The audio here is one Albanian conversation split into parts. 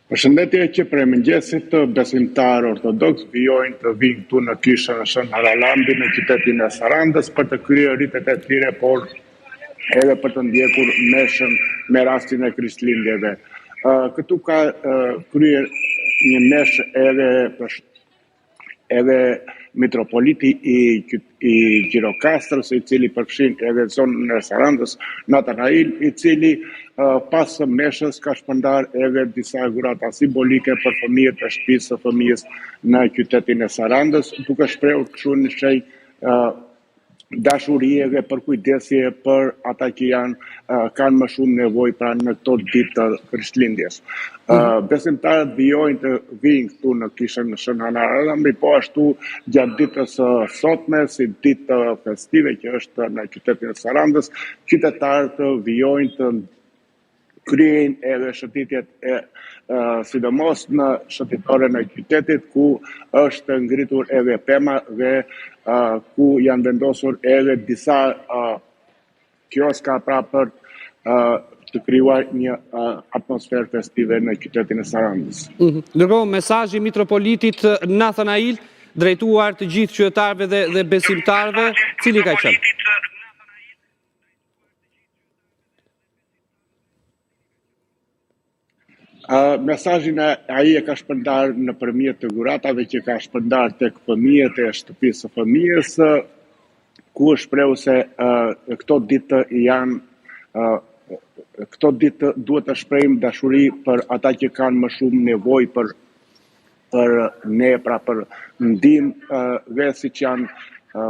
Përshëndetje që prej mëngjesit besimtar ortodoks vijojnë të vinë këtu në kishën e Shën Haralambi në qytetin e Sarandës për të kryer ritet e tyre, por edhe për të ndjekur meshën me rastin e Krishtlindjeve. Këtu ka kryer një meshë edhe mitropoliti i Gjirokastrës, i cili përfshin edhe zonën e Sarandës, Natanail, i cili pas meshës ka shpërndar edhe disa dhurata simbolike për fëmijët e shtëpisë së fëmijës në qytetin e Sarandës, duke shprehur kështu një shenjë dashurie dhe përkujdesje për ata që kanë më shumë nevojë pra në këto ditë të Krishtlindjes. Besimtarët vijojnë të vinë këtu në kishën në Shën Haralambi, po ashtu gjatë ditës sotme, si ditë festive që është në qytetin e Sarandës, qytetarët vijojnë të kryejnë edhe shëtitjet sidomos në shëtitore në qytetit, ku është ngritur edhe pema dhe ku janë vendosur edhe disa kioska pra për të krijuar një atmosferë festive në qytetin e Sarandës. Ndërkohë, mesazhi i mitropolitit Nathanail drejtuar të gjithë qytetarëve dhe besimtarëve, cili ka qenë? Mesazhin ai e ka shpërndar nëpërmjet të dhuratave që ka shpërndar tek fëmijët e shtëpisë së fëmijës, ku është shprehur se këto ditë duhet të shprehim dashuri për ata që kanë më shumë nevojë për ne, pra për ndihmë dhe siç janë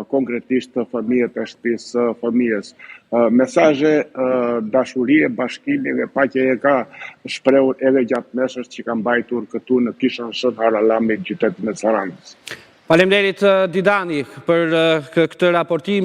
konkretisht të fëmijët e shtëpisë së fëmijës. Mesazhe dashurie, bashkimi dhe paqe e ka shprehur edhe gjatë meshës që ka mbajtur këtu në kishën Shën Haralambi në qytetin e Sarandës. Faleminderit Didani për këtë raportim.